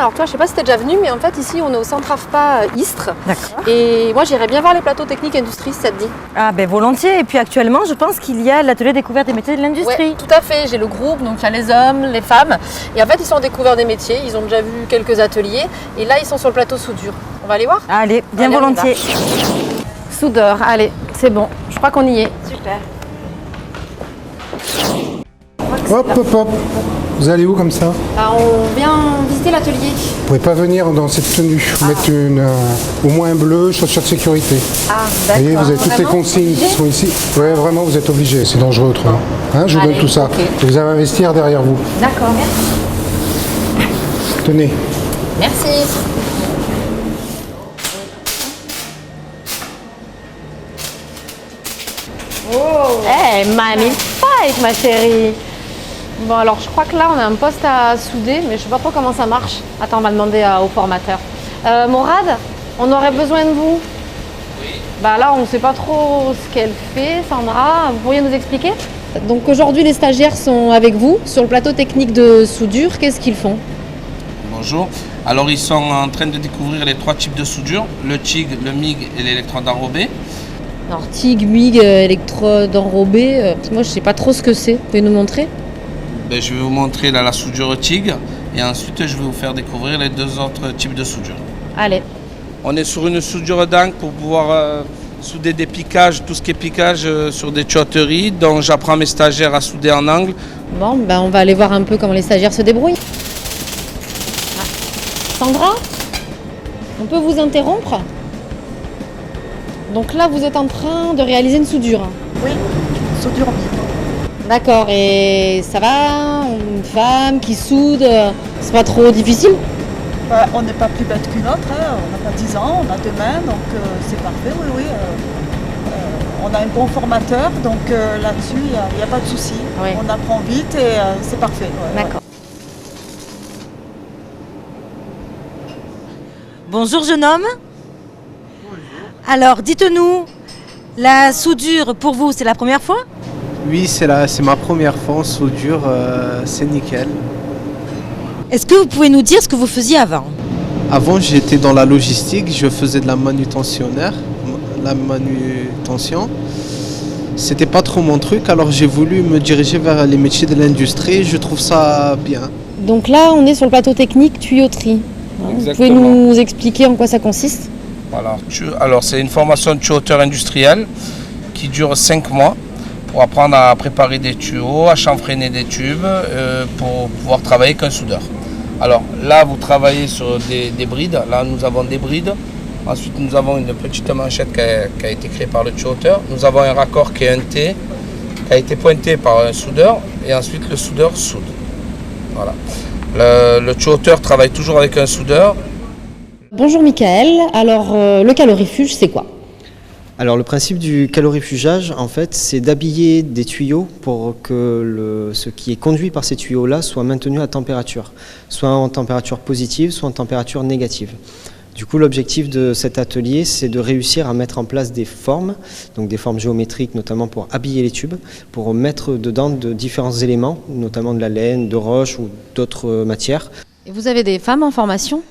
alors toi je sais pas si t'es déjà venu, mais en fait ici on est au centre AFPA Istres. D'accord. Et moi j'irais bien voir les plateaux techniques industrie si ça te dit. Ah ben volontiers. Et puis actuellement, je pense qu'il y a l'atelier découverte des métiers de l'industrie. Ouais, tout à fait, j'ai le groupe, donc il y a les hommes, les femmes. Et en fait ils sont découverts des métiers, ils ont déjà vu quelques ateliers. Et là ils sont sur le plateau soudure. On va aller voir? Allez, bien Allez, on y volontiers. Soudeur, allez, c'est bon, je crois qu'on y est. Super. Hop, hop, hop. Vous allez où comme ça? On vient visiter l'atelier. Vous pouvez pas venir dans cette tenue. Faut mettre au moins un bleu, chaussures de sécurité. Ah, Vous d'accord. voyez, vous avez toutes les Vraiment consignes qui obligé sont ici. Oui, vraiment, vous êtes obligés. C'est dangereux autrement. Hein, je vous donne Allez, tout ça. ok. Et vous avez un vestiaire derrière vous. D'accord, merci. Tenez. Merci. Eh, magnifique ma chérie. Bon alors je crois que là on a un poste à souder, mais je sais pas trop comment ça marche. Attends, on va demander au formateur. Morad, on aurait besoin de vous. Oui. Bah là on sait pas trop ce qu'elle fait, Sandra. Vous pourriez nous expliquer? Donc aujourd'hui les stagiaires sont avec vous sur le plateau technique de soudure. Qu'est-ce qu'ils font? Bonjour. Alors ils sont en train de découvrir les 3 types de soudure, le TIG, le MIG et l'électrode enrobée. Alors TIG, MIG, électrode enrobée, moi je sais pas trop ce que c'est. Vous pouvez nous montrer? Je vais vous montrer là, la soudure TIG et ensuite je vais vous faire découvrir les 2 autres types de soudure. Allez. On est sur une soudure d'angle pour pouvoir souder des piquages, tout ce qui est piquage sur des tuyauteries. Donc j'apprends mes stagiaires à souder en angle. Bon, ben on va aller voir un peu comment les stagiaires se débrouillent. Ah. Sandra, on peut vous interrompre? Donc là, vous êtes en train de réaliser une soudure. Oui, soudure en vitre. D'accord, et ça va? Une femme qui soude, c'est pas trop difficile? Bah, on n'est pas plus bête qu'une autre, hein. On n'a pas 10 ans, on a 2 mains, donc c'est parfait, oui, oui. On a un bon formateur, donc là-dessus, il n'y a pas de souci. Oui. On apprend vite et c'est parfait. Ouais, D'accord. Bonjour jeune homme. Alors dites-nous, la soudure pour vous c'est la première fois? Oui, c'est ma première fois en soudure, c'est nickel. Est-ce que vous pouvez nous dire ce que vous faisiez avant? Avant, j'étais dans la logistique, je faisais de la manutentionnaire, la manutention. C'était pas trop mon truc, alors j'ai voulu me diriger vers les métiers de l'industrie, je trouve ça bien. Donc là, on est sur le plateau technique tuyauterie. Vous pouvez Exactement. nous expliquer en quoi ça consiste? Voilà. Alors c'est une formation de tuyauteur industriel qui dure 5 mois pour apprendre à préparer des tuyaux, à chanfreiner des tubes pour pouvoir travailler avec un soudeur. Alors là vous travaillez sur des brides, là nous avons des brides. Ensuite nous avons une petite manchette qui a été créée par le tuyauteur. Nous avons un raccord qui est un T, qui a été pointé par un soudeur et ensuite le soudeur soude. Voilà. Le tuyauteur travaille toujours avec un soudeur. Bonjour Michael, alors le calorifuge c'est quoi? Alors le principe du calorifugage, en fait, c'est d'habiller des tuyaux pour que ce qui est conduit par ces tuyaux-là soit maintenu à température, soit en température positive, soit en température négative. Du coup, l'objectif de cet atelier, c'est de réussir à mettre en place des formes, donc des formes géométriques, notamment pour habiller les tubes, pour mettre dedans de différents éléments, notamment de la laine, de roche ou d'autres matières. Et vous avez des femmes en formation?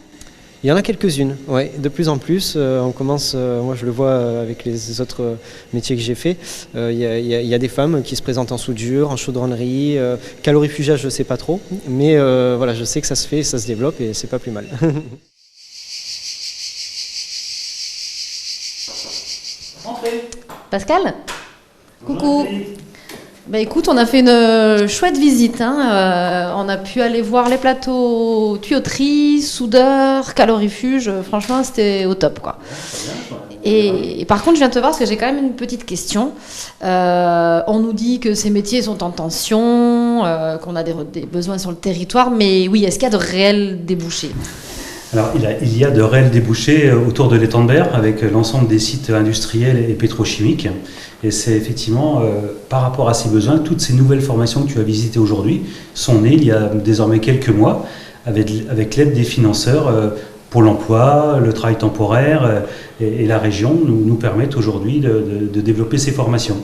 Il y en a quelques-unes, ouais. De plus en plus, on commence, moi je le vois avec les autres métiers que j'ai fait, il y a des femmes qui se présentent en soudure, en chaudronnerie, calorifugage je ne sais pas trop, mais voilà, je sais que ça se fait, ça se développe et c'est pas plus mal. Pascal? Coucou. Bah écoute, on a fait une chouette visite. Hein. On a pu aller voir les plateaux tuyauterie, soudeur, calorifuge. Franchement, c'était au top, quoi. Et par contre, je viens te voir parce que j'ai quand même une petite question. On nous dit que ces métiers sont en tension, qu'on a des besoins sur le territoire, mais oui, est-ce qu'il y a de réels débouchés? Alors, il y a de réels débouchés autour de l'étang de Berre avec l'ensemble des sites industriels et pétrochimiques. Et c'est effectivement, par rapport à ces besoins, toutes ces nouvelles formations que tu as visitées aujourd'hui sont nées il y a désormais quelques mois avec l'aide des financeurs pour l'emploi, le travail temporaire et la région nous permettent aujourd'hui de développer ces formations.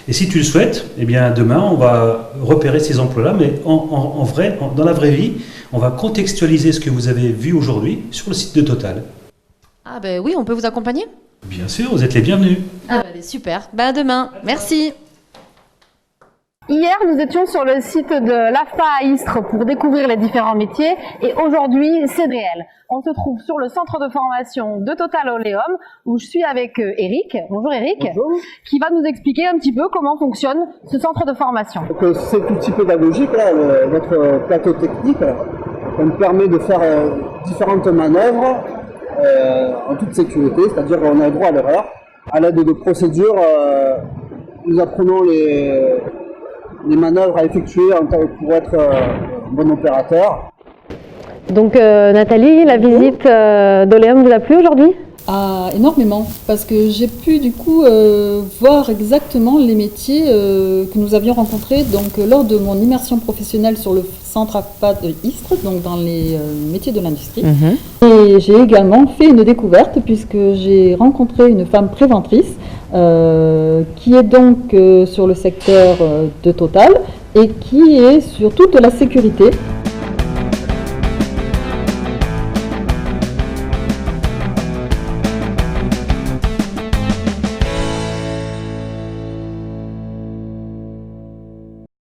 Et si tu le souhaites, eh bien demain on va repérer ces emplois-là, mais en vrai, dans la vraie vie, on va contextualiser ce que vous avez vu aujourd'hui sur le site de Total. Ah ben oui, on peut vous accompagner? Bien sûr, vous êtes les bienvenus. Ah ben super. Ben à demain. Merci. Hier, nous étions sur le site de l'AFPA à Istres pour découvrir les différents métiers et aujourd'hui, c'est réel. On se trouve sur le centre de formation de Total Oleum où je suis avec Eric. Bonjour Eric. Bonjour. Qui va nous expliquer un petit peu comment fonctionne ce centre de formation. Donc, cet outil pédagogique, là, notre plateau technique, ça nous permet de faire différentes manœuvres en toute sécurité, c'est-à-dire qu'on a le droit à l'erreur. À l'aide de procédures, nous apprenons les manœuvres à effectuer pour être un bon opérateur. Donc Nathalie, la visite d'Oleum vous a plu aujourd'hui? Énormément, parce que j'ai pu du coup voir exactement les métiers que nous avions rencontrés donc, lors de mon immersion professionnelle sur le centre AFPA de Istres, donc dans les métiers de l'industrie. Et j'ai également fait une découverte puisque j'ai rencontré une femme préventrice qui est donc sur le secteur de Total et qui est sur toute la sécurité.